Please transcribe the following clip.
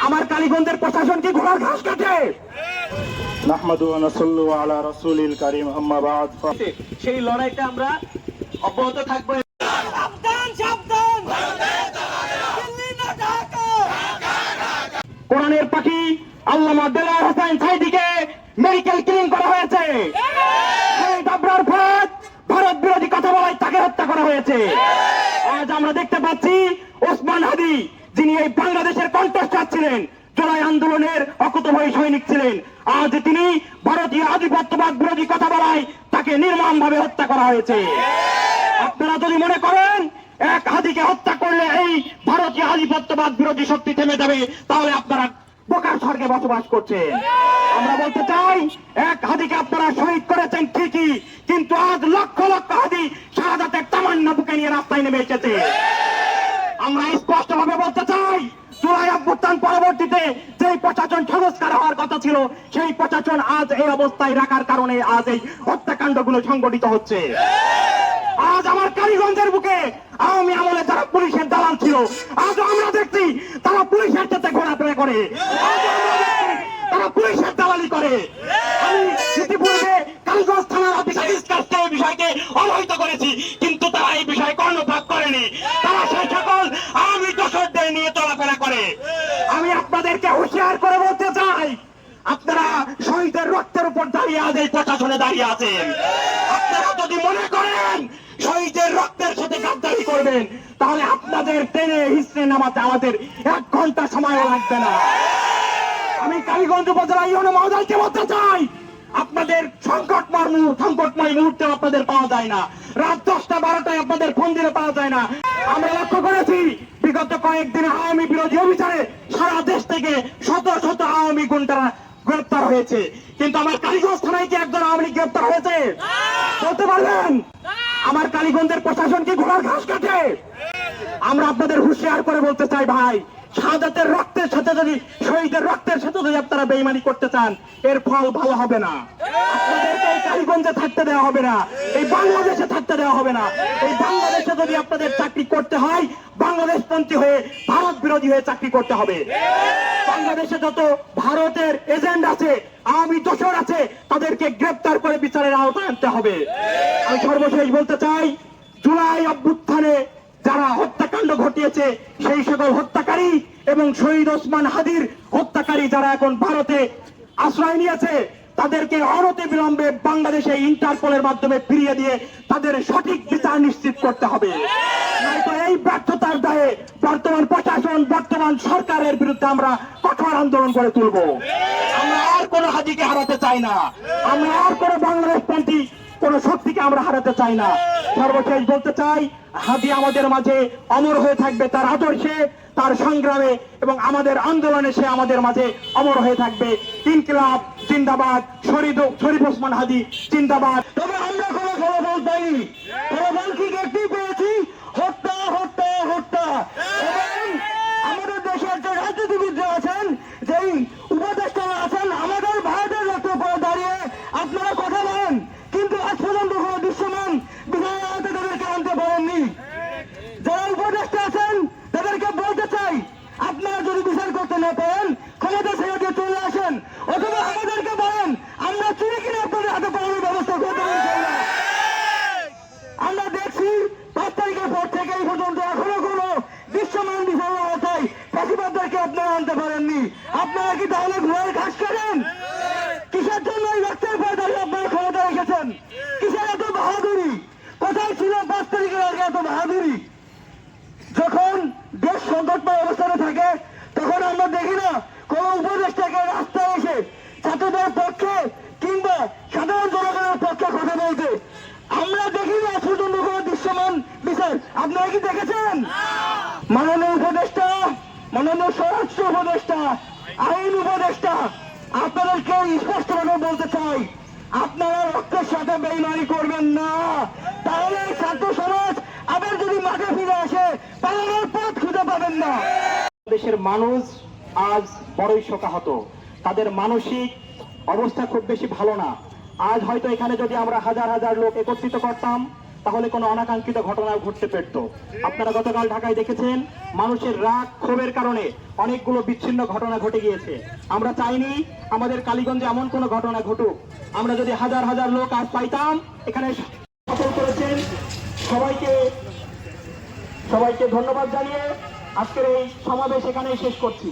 আমার কালীগঞ্জের প্রশাসন কি ঘোড়ার ঘাস কাটে? সেই লড়াইটা আমরা অব্যাহত থাকবো। কোরআনের পাখি আল্লামা দেলাওয়ার হোসেন সাঈদীকে মেডিকেল কিলিং করা হয়েছে। ভারত বিরোধী কথা বলায় তাকে হত্যা করা হয়েছে। আজ আমরা দেখতে পাচ্ছি ওসমান হাদি, যিনি এই বাংলাদেশের কণ্ঠস্বর ছিলেন, জুলাই আন্দোলনের অকুতভয়ী সৈনিক ছিলেন, আজ তিনি ভারতীয় আধিপত্যবাদ বিরোধী কথা বলায় তাকে নির্মমভাবে হত্যা করা হয়েছে। আপনারা যদি মনে করেন এক হাদিকে হত্যা করলে এই ভারতীয় আধিপত্যবাদ বিরোধী শক্তি থেমে যাবে, তাহলে আপনারা বোকার স্বর্গে বসবাস করছেন। আমরা বলতে চাই, এক হাদিকে আপনারা শহীদ করেছেন ঠিকই, কিন্তু আজ লক্ষ লক্ষ হাদি শাহাদাতের তামান্না বুকে নিয়ে রাস্তায় নেমে এসেছে। আমরা স্পষ্টভাবে বলতে চাই, জুলাই অভ্যুত্থান পরবর্তীতে যে প্রশাসন সংস্কার হওয়ার কথা ছিল, সেই প্রশাসন আজ এই অবস্থায় রাখার কারণে আজ এই হত্যাকাণ্ডগুলো সংঘটিত হচ্ছে। আজ আমার কালীগঞ্জের বুকে আওয়ামী আমলে যারা পুলিশের দালাল ছিল, আজ আমরা দেখছি তারা পুলিশের সাথে ঘোরাফেরা করে, তারা পুলিশের দালালি করে। আমি ইতিপূর্বে কালীগঞ্জ থানার অফিসার এই বিষয়কে অবহিত করেছি, কিন্তু তারা এই বিষয়ে কর্ণপাত করেনি। তারা সেই সকল আওয়ামী দোষরদের নিয়ে চলাফেরা করে। আমি আপনাদেরকে হুঁশিয়ার করে বলতে চাই, আপনারা শহীদের রক্তের উপর দাঁড়িয়ে আজ এই প্রশাসনে দাঁড়িয়ে আছেন। আপনারা যদি মনে করেন শহীদের রক্তের সাথে গাদ্দারি করবেন, তাহলে আপনাদের টেনে হিস্ট্রি নামাতে আমাদের 1 ঘন্টা সময়ও লাগবে না। আমি কালীগঞ্জ উপজেলা ইউনো মহোদয়কে বলতে চাই, আপনাদের সংকটময় মুহূর্তে আপনাদের পাওয়া যায় না। রাত 10টা 12টায় আপনাদের ফোন দিলে পাওয়া যায় না। আমরা লক্ষ্য করেছি বিগত কয়েকদিনে আওয়ামী বিরোধী অভিযানে সারা দেশ থেকে শত শত আওয়ামী গুন্ডারা গ্রেপ্তার হয়েছে, কিন্তু আমার কালীগঞ্জ থানায় কি একজন আওয়ামী লীগ গ্রেপ্তার হয়েছে? বলতে পারবেন? আমার কালীগঞ্জের প্রশাসন কি ঘোড়ার ঘাস কাটে? আমরা আপনাদের হুঁশিয়ার করে বলতে চাই, ভাই, শাহাদাতের রক্তের সাথে যদি, শহীদের রক্তের সাথে যদি আপনারা বেইমানি করতে চান, এর ফল ভালো হবে না। আপনাদেরকে এই কালীগঞ্জে থাকতে দেওয়া হবে না, এই বাংলাদেশে থাকতে দেওয়া হবে না। এই বাংলাদেশে যদি আপনাদের চাকরি করতে হয়, বাংলাদেশপন্থী হয়ে, ভারত বিরোধী হয়ে চাকরি করতে হবে। বাংলাদেশে যত ভারতের এজেন্ট আছে, আওয়ামী দোসর আছে, তাদেরকে গ্রেপ্তার করে বিচারের আওতায় আনতে হবে। আমি সর্বশেষ বলতে চাই, জুলাই অভ্যুত্থানে যারা হত্যাকাণ্ড ঘটিয়েছে, সেই সকল হত্যাকারী এবং শহীদ ওসমান হাদির হত্যাকারী যারা এখন ভারতে আশ্রয় নিয়েছে, তাদেরকে অনতিবিলম্বে বাংলাদেশে ইন্টারপোলের মাধ্যমে ফিরিয়ে দিয়ে তাদের সঠিক বিচার নিশ্চিত করতে হবে। নয়তো এই ব্যর্থতার দায়ে বর্তমান প্রশাসন, বর্তমান সরকারের বিরুদ্ধে আমরা কঠোর আন্দোলন করে তুলব। আমরা আর কোনো হাদিকে হারাতে চাই না, আমরা আর কোনো বাংলাদেশপন্থী কোন শক্তিকে আমরা হারাতে চাই না। সর্বশেষ বলতে চাই, হাদি আমাদের মাঝে অমর হয়ে থাকবে তার আদর্শে, তার সংগ্রামে এবং আমাদের আন্দোলনে সে আমাদের মাঝে অমর হয়ে থাকবে। ইনকিলাব জিন্দাবাদ, শরীফ ওসমান হাদি জিন্দাবাদ। তবে আমরা কোনো ফলাফল পাইনি, ফলাফল কি দেখতে পেয়েছি? হত্যা, হত্যা, হত্যা। এবং আমাদের দেশের যে রাজনীতিবিদরা আছেন, যেই উপদেষ্টারা আছেন, আমাদের ভারতের রক্ত পরে দাঁড়িয়ে আপনারা কথা বলেন, কিন্তু আজ পর্যন্ত কোন দৃশ্যমান বিচারের আওতায় তাদেরকে আনতে পারেননি। যারা উপদেষ্টা আছেন তাদেরকে বলতে চাই, আপনারা যদি বিচার করতে না পারেন, ক্ষমতা ছেড়ে দিয়ে চলে আসেন, অথবা আমাদেরকে বলেন আমরা চুরি কিনে আপনাদের হাতে পাওয়ার ব্যবস্থা করতে চাই না। আমরা দেখছি 5 তারিখের পর থেকে এই পর্যন্ত এখনো কোন দৃশ্যমান বিচারের আওতায় ফাঁসিবাদদেরকে আপনারা আনতে পারেননি। আপনারা কি তাহলে ঘোড়ার ঘাস কাটেন? কিসের জন্য এই রক্তের পর দাঁড়িয়ে আপনারা ক্ষমতা রেখেছেন? কিসের এত বাহাদুরি? কোথায় ছিল 5 তারিখের আগে এত বাহাদুরি? যখন দেশ সংকটময় অবস্থানে থাকে, তখন আমরা দেখি না কোন উপদেষ্টাকে রাস্তায় এসে ছাত্রদের পক্ষে কিংবা সাধারণ জনগণের পক্ষে কথা বলতে। আমরা দেখি না পর্যন্ত কোন দৃশ্যমান বিচার। আপনারা কি দেখেছেন? মাননীয় উপদেষ্টা, মাননীয় স্বরাষ্ট্র উপদেষ্টা, আইন উপদেষ্টা, আপনাদেরকে স্পষ্টভাবে বলতে চাই, আপনারা রক্তের সাথে বেইমানি করবেন না। তাহলে ছাত্র সমাজ আবার যদি মাঠে ফিরে আসে, পালানোর পথ খুঁজে পাবেন না। দেশের মানুষ আজ বড়ই শোকাহত, তাদের মানসিক অবস্থা খুব বেশি ভালো না। আজ হয়তো এখানে যদি আমরা হাজার হাজার লোক একত্রিত করতাম, তাহলে কোনো অনাকাঙ্ক্ষিত ঘটনা ঘটতে পারত। আপনারা গতকাল ঢাকায় দেখেছেন মানুষের রাগ ক্ষোভের কারণে অনেকগুলো বিচ্ছিন্ন ঘটনা ঘটে গিয়েছে। আমরা চাইনি আমাদের কালীগঞ্জে এমন কোনো ঘটনা ঘটুক। আমরা যদি হাজার হাজার লোক আজ পাইতাম, এখানে সফল করেছেন সবাইকে ধন্যবাদ জানিয়ে আজকের এই সমাবেশ এখানেই শেষ করছি।